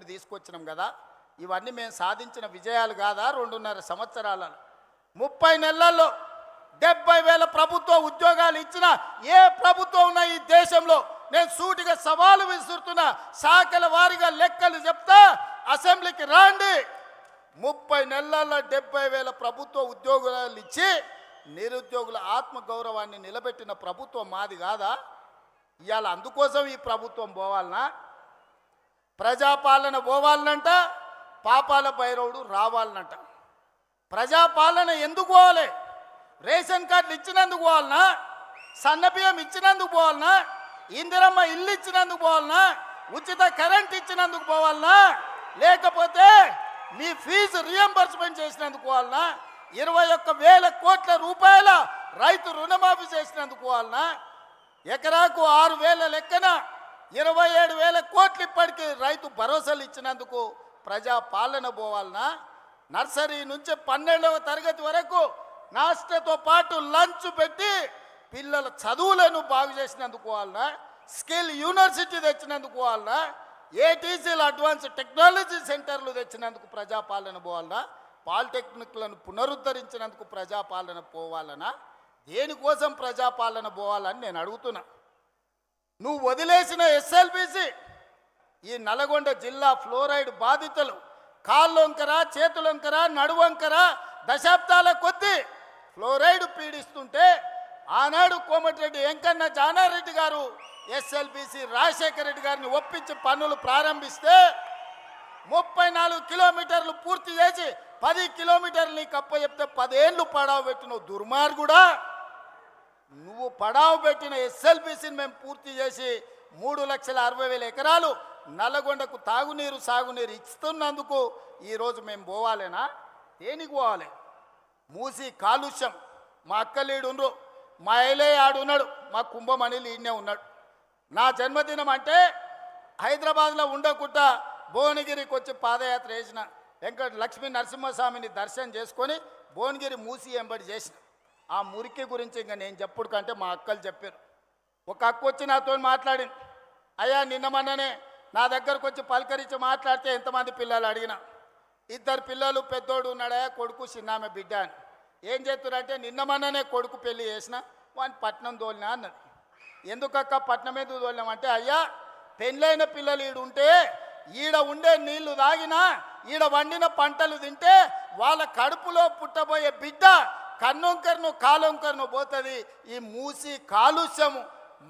ఒత్తిడి తీసుకొచ్చినాం కదా, ఇవన్నీ మేము సాధించిన విజయాలు కాదా? 2.5 సంవత్సరాలలో 30 నెలల్లో 70,000 ప్రభుత్వ ఉద్యోగాలు ఇచ్చిన ఏ ప్రభుత్వం ఉన్న ఈ దేశంలో నేను సూటిగా సవాలు విసురుతున్నా. శాఖల వారీగా లెక్కలు చెప్తా, అసెంబ్లీకి రాండి. 30 నెలల్లో 70,000 ప్రభుత్వ ఉద్యోగాలు ఇచ్చి నిరుద్యోగుల ఆత్మగౌరవాన్ని నిలబెట్టిన ప్రభుత్వం మాది కాదా? ఇవాళ అందుకోసం ఈ ప్రభుత్వం పోవాలనా? ప్రజాపాలన పోవాలనంట, పాపాల భైరవుడు రావాలనంట. ప్రజాపాలన ఎందుకు పోవాలి? రేషన్ కార్డులు ఇచ్చినందుకు పోవాలనా? సన్నబియ్యం ఇచ్చినందుకు పోవాలనా? ఇందిరమ్మ ఇల్లు ఇచ్చినందుకు పోవాలనా? ఉచిత కరెంట్ ఇచ్చినందుకు పోవాలనా? లేకపోతే మీ ఫీజు రియంబర్స్మెంట్ చేసినందుకు పోవాలనా? 21,000 కోట్ల రూపాయల రైతు రుణమాఫీ చేసినందుకు పోవాలనా? ఎకరాకు 6,000 లెక్కన 27,000 కోట్లు ఇప్పటికీ రైతు భరోసాలు ఇచ్చినందుకు ప్రజాపాలన పోవాలనా? నర్సరీ నుంచి 12వ తరగతి వరకు నాస్టతో పాటు లంచ్ పెట్టి పిల్లల చదువులను బాగు చేసినందుకు పోవాలనా? స్కిల్ యూనివర్సిటీ తెచ్చినందుకు పోవాలనా? ఏటీసీలు అడ్వాన్స్ టెక్నాలజీ సెంటర్లు తెచ్చినందుకు ప్రజాపాలన పోవాలనా? పాలిటెక్నిక్లను పునరుద్ధరించినందుకు ప్రజాపాలన పోవాలనా? దేనికోసం ప్రజాపాలన పోవాలని నేను అడుగుతున్నా. నువ్వు వదిలేసిన ఎస్ఎల్బిసి ఈ నల్గొండ జిల్లా ఫ్లోరైడ్ బాధితులు కాళ్ళొంకర, చేతులొంకర, నడువంకర దశాబ్దాల కొద్దీ ఫ్లోరైడ్ పీడిస్తుంటే ఆనాడు కోమటిరెడ్డి వెంకన్న జానారెడ్డి గారు ఎస్ఎల్బిసి రాజశేఖర రెడ్డి గారిని ఒప్పించి పనులు ప్రారంభిస్తే 34 కిలోమీటర్లు పూర్తి చేసి 10 కిలోమీటర్లు నీకు అప్పచెప్తే 10 ఏళ్ళు పడావు పెట్టిన దుర్మార్గుడా. నువ్వు పడావు పెట్టిన ఎస్ఎల్బిసిని మేము పూర్తి చేసి 3,60,000 ఎకరాలు నల్లగొండకు తాగునీరు సాగునీరు ఇస్తున్నందుకు ఈరోజు మేము పోవాలేనా? దేనికి పోవాలి? మూసి కాలుష్యం. మా అక్కలీడుండ్రు, మా ఐలే ఆడున్నాడు, మా కుంభమణిలు ఈయనే ఉన్నాడు. నా జన్మదినం అంటే హైదరాబాద్లో ఉండకుండా భువనగిరికి వచ్చి పాదయాత్ర చేసిన లక్ష్మీ నరసింహస్వామిని దర్శనం చేసుకొని భువనగిరి మూసి ఎంబడి చేసిన. ఆ మురికి గురించి ఇంకా నేను చెప్పుడు కంటే మా అక్కలు చెప్పారు. ఒక అక్క వచ్చి నాతో మాట్లాడింది, అయ్యా నిన్న మొన్ననే నా దగ్గరకు వచ్చి పలకరించి మాట్లాడితే ఎంతమంది పిల్లలు అడిగిన, 2 పిల్లలు, పెద్దోడు ఉన్నాడా, కొడుకు చిన్నామె బిడ్డ అని. ఏం చేస్తున్నారంటే నిన్న మొన్ననే కొడుకు పెళ్లి చేసిన వాడిని పట్నం తోలినా అన్నది. ఎందుకక్క పట్నం ఎందుకు తోలినామంటే, అయ్యా పెళ్ళైన పిల్లలు ఈడు ఉంటే ఈడ ఉండే నీళ్లు తాగినా ఈడ వండిన పంటలు తింటే వాళ్ళ కడుపులో పుట్టబోయే బిడ్డ కన్నొంకర్ను కాలొంకర్ను పోతుంది. ఈ మూసి కాలుష్యము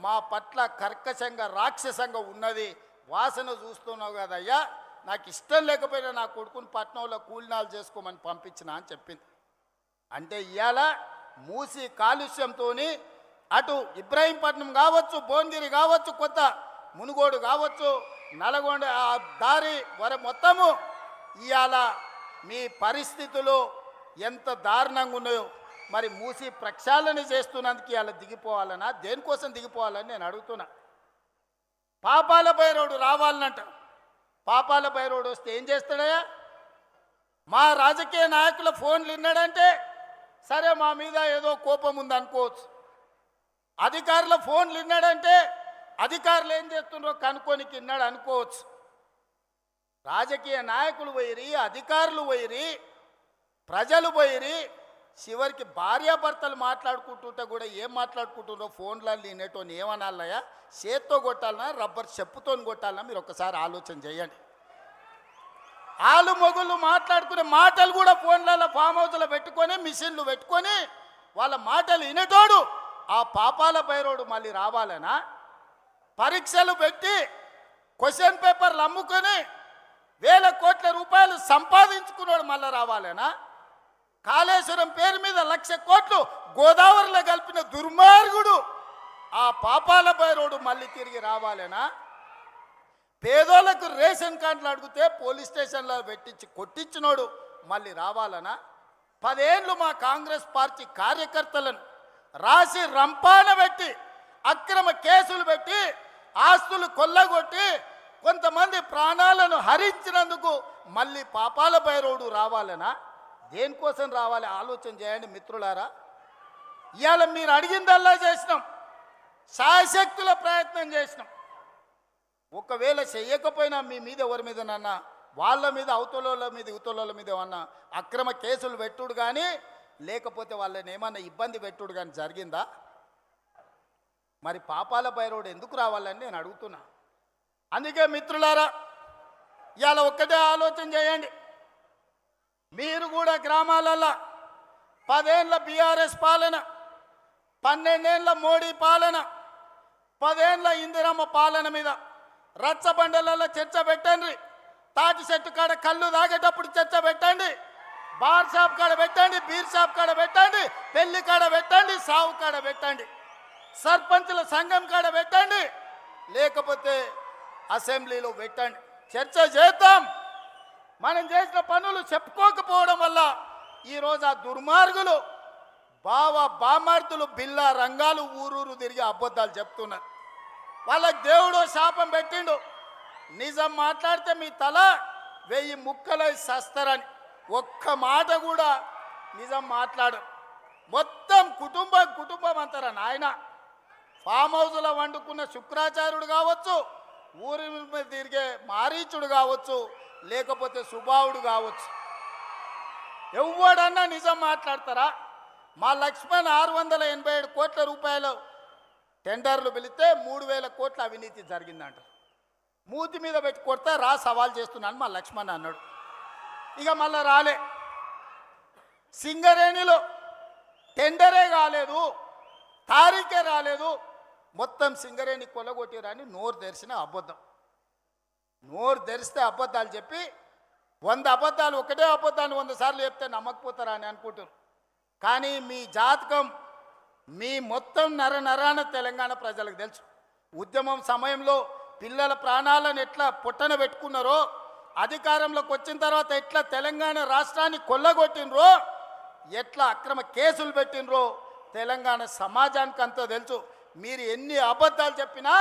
మా పట్ల కర్కశంగా రాక్షసంగా ఉన్నది. వాసన చూస్తున్నావు కదయ్యా, నాకు ఇష్టం లేకపోయినా నా కొడుకుని పట్నంలో కూలినాలు చేసుకోమని పంపించిన అని చెప్పింది. అంటే ఇవాళ మూసి కాలుష్యంతో అటు ఇబ్రాహీంపట్నం కావచ్చు, భువనగిరి కావచ్చు, కొత్త మునుగోడు కావచ్చు, నల్గొండ ఆ దారి మొత్తము ఇవాళ మీ పరిస్థితులు ఎంత దారుణంగా ఉన్నాయో. మరి మూసి ప్రక్షాళన చేస్తున్నందుకు ఇవాళ దిగిపోవాలనా? దేనికోసం దిగిపోవాలని నేను అడుగుతున్నా. పాపాల భైరవుడు రావాలనంట. పాపాల భైరవుడు వస్తే ఏం చేస్తాడయ్యా? మా రాజకీయ నాయకుల ఫోన్లు విన్నాడంటే సరే మా మీద ఏదో కోపం ఉంది అనుకోవచ్చు. అధికారుల ఫోన్లు విన్నాడంటే అధికారులు ఏం చేస్తున్నారో కనుక్కోనికి విన్నాడు అనుకోవచ్చు. రాజకీయ నాయకులు పోయిరి, అధికారులు పోయిరి, ప్రజలు పోయిరి, చివరికి భార్యాభర్తలు మాట్లాడుకుంటుంటే కూడా ఏం మాట్లాడుకుంటున్నారో ఫోన్లలో వినేటోని ఏమనాలయ్యా? చేత్తో కొట్టాలన్నా, రబ్బర్ చెప్పుతో కొట్టాలన్నా? మీరు ఒకసారి ఆలోచన చేయండి. ఆలు మొగుళ్ళు మాట్లాడుకునే మాటలు కూడా ఫోన్లలో ఫామ్ హౌస్లో పెట్టుకొని మిషన్లు పెట్టుకొని వాళ్ళ మాటలు వినేటోడు ఆ పాపాల భైరవుడు మళ్ళీ రావాలనా? పరీక్షలు పెట్టి క్వశ్చన్ పేపర్లు అమ్ముకొని 1,000 కోట్ల రూపాయలు సంపాదించుకున్నాడు మళ్ళీ రావాలనా? కాళేశ్వరం పేరు మీద 1,00,000 కోట్లు గోదావరిలో కలిపిన దుర్మార్గుడు ఆ పాపాల భైరవుడు మళ్ళీ తిరిగి రావాలనా? పేదోళ్లకు రేషన్ కార్డులు అడిగితే పోలీస్ స్టేషన్లో పెట్టించి కొట్టించినోడు మళ్ళీ రావాలనా? 10 ఏళ్ళు మా కాంగ్రెస్ పార్టీ కార్యకర్తలను రాసి రంపాన పెట్టి అక్రమ కేసులు పెట్టి ఆస్తులు కొల్లగొట్టి కొంతమంది ప్రాణాలను హరించినందుకు మళ్ళీ పాపాల భైరవుడు రావాలనా? దేనికోసం రావాలి? ఆలోచన చేయండి మిత్రులారా. ఇవాళ మీరు అడిగిందల్లా చేసినాం, శాయశక్తుల ప్రయత్నం చేసినాం. ఒకవేళ చెయ్యకపోయినా మీ మీద ఎవరి మీద నాన్న వాళ్ళ మీద అవతల మీద యువతల మీద ఏమన్నా అక్రమ కేసులు పెట్టుడు కానీ లేకపోతే వాళ్ళని ఏమన్నా ఇబ్బంది పెట్టుడు కానీ జరిగిందా? మరి పాపాల భైరవుడు ఎందుకు రావాలని నేను అడుగుతున్నా. అందుకే మిత్రులారా, ఇవాళ ఒక్కటే ఆలోచన చేయండి. మీరు కూడా గ్రామాలల్లో 10 ఏళ్ళ బీఆర్ఎస్ పాలన, 12 ఏళ్ళ మోడీ పాలన, 10 ఏళ్ళ ఇందిరమ్మ పాలన మీద రచ్చబండలలో చర్చ పెట్టండి. తాటి చెట్టు కాడ కళ్ళు తాగేటప్పుడు చర్చ పెట్టండి, బార్ షాప్ కాడ పెట్టండి, బీర్ షాప్ కాడ పెట్టండి, పెళ్లి కాడ పెట్టండి, సావు కాడ పెట్టండి, సర్పంచుల సంఘం కాడ పెట్టండి, లేకపోతే అసెంబ్లీలో పెట్టండి. చర్చ చేద్దాం. మనం చేసిన పనులు చెప్పుకోకపోవడం వల్ల ఈరోజు ఆ దుర్మార్గులు బామార్తులు బిల్లా రంగాలు ఊరూరు తిరిగి అబద్ధాలు చెప్తున్నారు. వాళ్ళకి దేవుడు శాపం పెట్టిండు, నిజం మాట్లాడితే మీ తల 1000 ముక్కలై సస్తరని. ఒక్క మాట కూడా నిజం మాట్లాడు. మొత్తం కుటుంబం అంటారా నాయన. ఫామ్ హౌస్లో వండుకున్న శుక్రాచార్యుడు కావచ్చు, ఊరి మీద తిరిగే మారీచుడు కావచ్చు, లేకపోతే సుబావుడు కావచ్చు, ఎవడన్నా నిజం మాట్లాడతారా? మా లక్ష్మణ్ 687 కోట్ల రూపాయలు టెండర్లు పిలిస్తే 3000 కోట్ల అవినీతి జరిగిందంట. మూతి మీద పెట్టి కొడతా రా సవాల్ చేస్తున్నాను మా లక్ష్మణ్ అన్నాడు. ఇక మళ్ళా రాలే. సింగరేణిలో టెండరే కాలేదు, తారీఖే రాలేదు, మొత్తం సింగరేణి కొల్లగొట్టిరని నోరు తెరిచిన అబద్ధం. నోరు తెరిస్తే అబద్ధాలు చెప్పి 100 అబద్ధాలు, ఒకటే అబద్ధాన్ని 100 సార్లు చెప్తే నమ్మకపోతారా అని అనుకుంటారు. కానీ మీ జాతకం మీ మొత్తం నరాన తెలంగాణ ప్రజలకు తెలుసు. ఉద్యమం సమయంలో పిల్లల ప్రాణాలను ఎట్లా పొట్టన పెట్టుకున్నారో, అధికారంలోకి వచ్చిన తర్వాత ఎట్లా తెలంగాణ రాష్ట్రాన్ని కొల్లగొట్టినరో, ఎట్లా అక్రమ కేసులు పెట్టినరో తెలంగాణ సమాజానికి అంతా తెలుసు. మీరు ఎన్ని అబద్ధాలు చెప్పినా,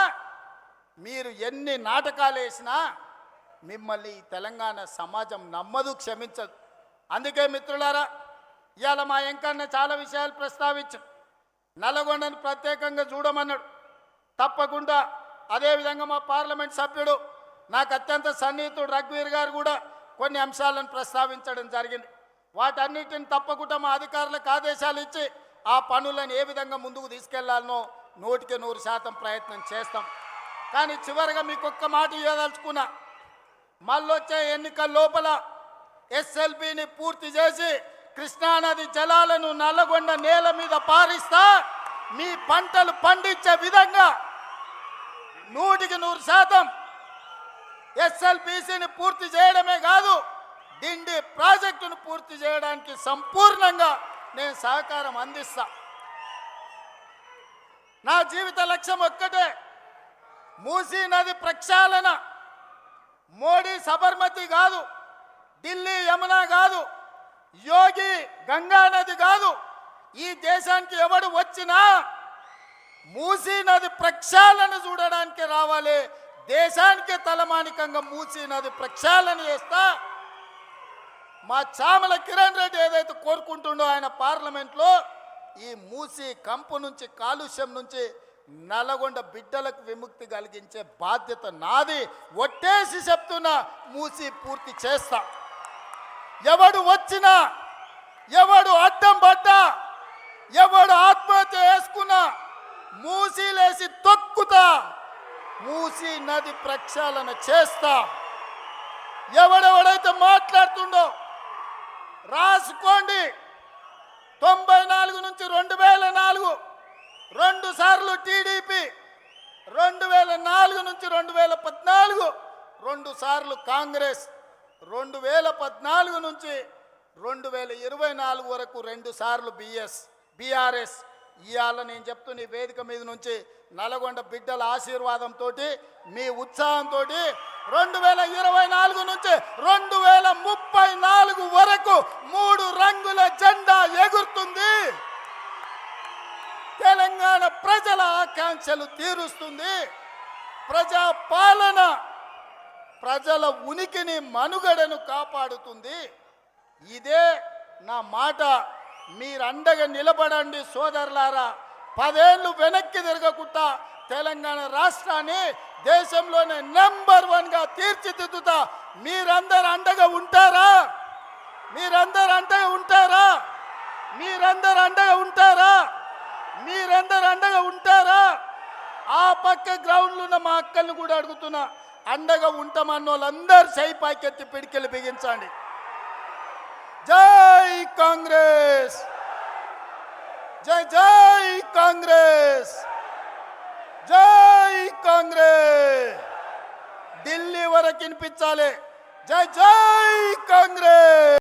మీరు ఎన్ని నాటకాలు వేసినా మిమ్మల్ని తెలంగాణ సమాజం నమ్మదు, క్షమించదు. అందుకే మిత్రులారా, ఇవాళ మా వెంకన్న చాలా విషయాలు ప్రస్తావించాం. నల్లగొండను ప్రత్యేకంగా చూడమన్నాడు. తప్పకుండా అదేవిధంగా మా పార్లమెంట్ సభ్యుడు నాకు అత్యంత సన్నిహితుడు రఘువీర్ గారు కూడా కొన్ని అంశాలను ప్రస్తావించడం జరిగింది. వాటన్నిటిని తప్పకుండా మా అధికారులకు ఆదేశాలు ఇచ్చి ఆ పనులను ఏ విధంగా ముందుకు తీసుకెళ్లాలనో 100% ప్రయత్నం చేస్తాం. కానీ చివరిగా మీకు ఒక్క మాట ఇవ్వదలుచుకున్నా. మళ్ళొచ్చే ఎన్నికల లోపల ఎస్ఎల్బిని పూర్తి చేసి కృష్ణానది జలాలను నల్లగొండ నేల మీద పారిస్తా, మీ పంటలు పండించే విధంగా 100% ఎస్ఎల్బిసిని పూర్తి చేయడమే కాదు, డిండి ప్రాజెక్టును పూర్తి చేయడానికి సంపూర్ణంగా నేను సహకారం అందిస్తా. నా జీవిత లక్ష్యం ఒక్కటే, మూసీ నది ప్రక్షాళన. మోడీ సబర్మతి కాదు, ఢిల్లీ యమునా కాదు, యోగి గంగా నది కాదు. ఈ దేశానికి ఎవడు వచ్చినా మూసీ నది ప్రక్షాళన చూడడానికి రావాలి. దేశానికి తలమానికంగా మూసీ నది ప్రక్షాళన చేస్తా. మా చామల కిరణ్ రెడ్డి ఏదైతే కోరుకుంటుండో ఆయన పార్లమెంట్లో, ఈ మూసీ కంపు నుంచి, కాలుష్యం నుంచి నల్లగొండ బిడ్డలకు విముక్తి కలిగించే బాధ్యత నాది. ఒట్టేసి చెప్తున్నా, మూసీ పూర్తి చేస్తా. ఎవడు వచ్చినా, ఎవడు అడ్డం పడ్డా, ఎవడు ఆత్మహత్య చేసుకున్నా మూసీలేసి తొక్కుతా, మూసీ నది ప్రక్షాళన చేస్తా. ఎవడెవడైతే మాట్లాడుతుండో రాసుకోండి. 94 నుంచి 2004 2 సార్లు టీడీపీ, 2004 నుంచి 2014 2 సార్లు కాంగ్రెస్, 2014 నుంచి 2024 వరకు 2 సార్లు బీఆర్ఎస్. ఇవాళ నేను చెప్తున్న ఈ వేదిక మీద నుంచి నల్లగొండ బిడ్డల ఆశీర్వాదంతో, మీ ఉత్సాహంతో 2024 నుంచి 2034 వరకు 3 రంగుల జెండా ఎగురుతుంది. తెలంగాణ ప్రజల ఆకాంక్షలు తీరుస్తుంది. ప్రజా పాలన ప్రజల ఉనికిని, మనుగడను కాపాడుతుంది. ఇదే నా మాట. మీరు అండగా నిలబడండి సోదరులారా. 10 ఏళ్ళు వెనక్కి తిరగకుండా తెలంగాణ రాష్ట్రాన్ని దేశంలోనే నంబర్ 1 గా తీర్చిదిద్దుతా. మీరందరూ అండగా ఉంటారా? మీరందరూ అండగా ఉంటారా? మీరందరూ అండగా ఉంటారా? మీరందరూ అండగా ఉంటారా? ఆ పక్క గ్రౌండ్లో ఉన్న మా అక్కల్ని కూడా అడుగుతున్నా, అండగా ఉంటామన్న వాళ్ళందరూ సై పాకెత్తి పిడికెళ్ళి బిగించండి. జై కాంగ్రెస్, జై జై కాంగ్రెస్, జై కాంగ్రెస్. ఢిల్లీ వరకు వినిపించాలి. జై జై కాంగ్రెస్.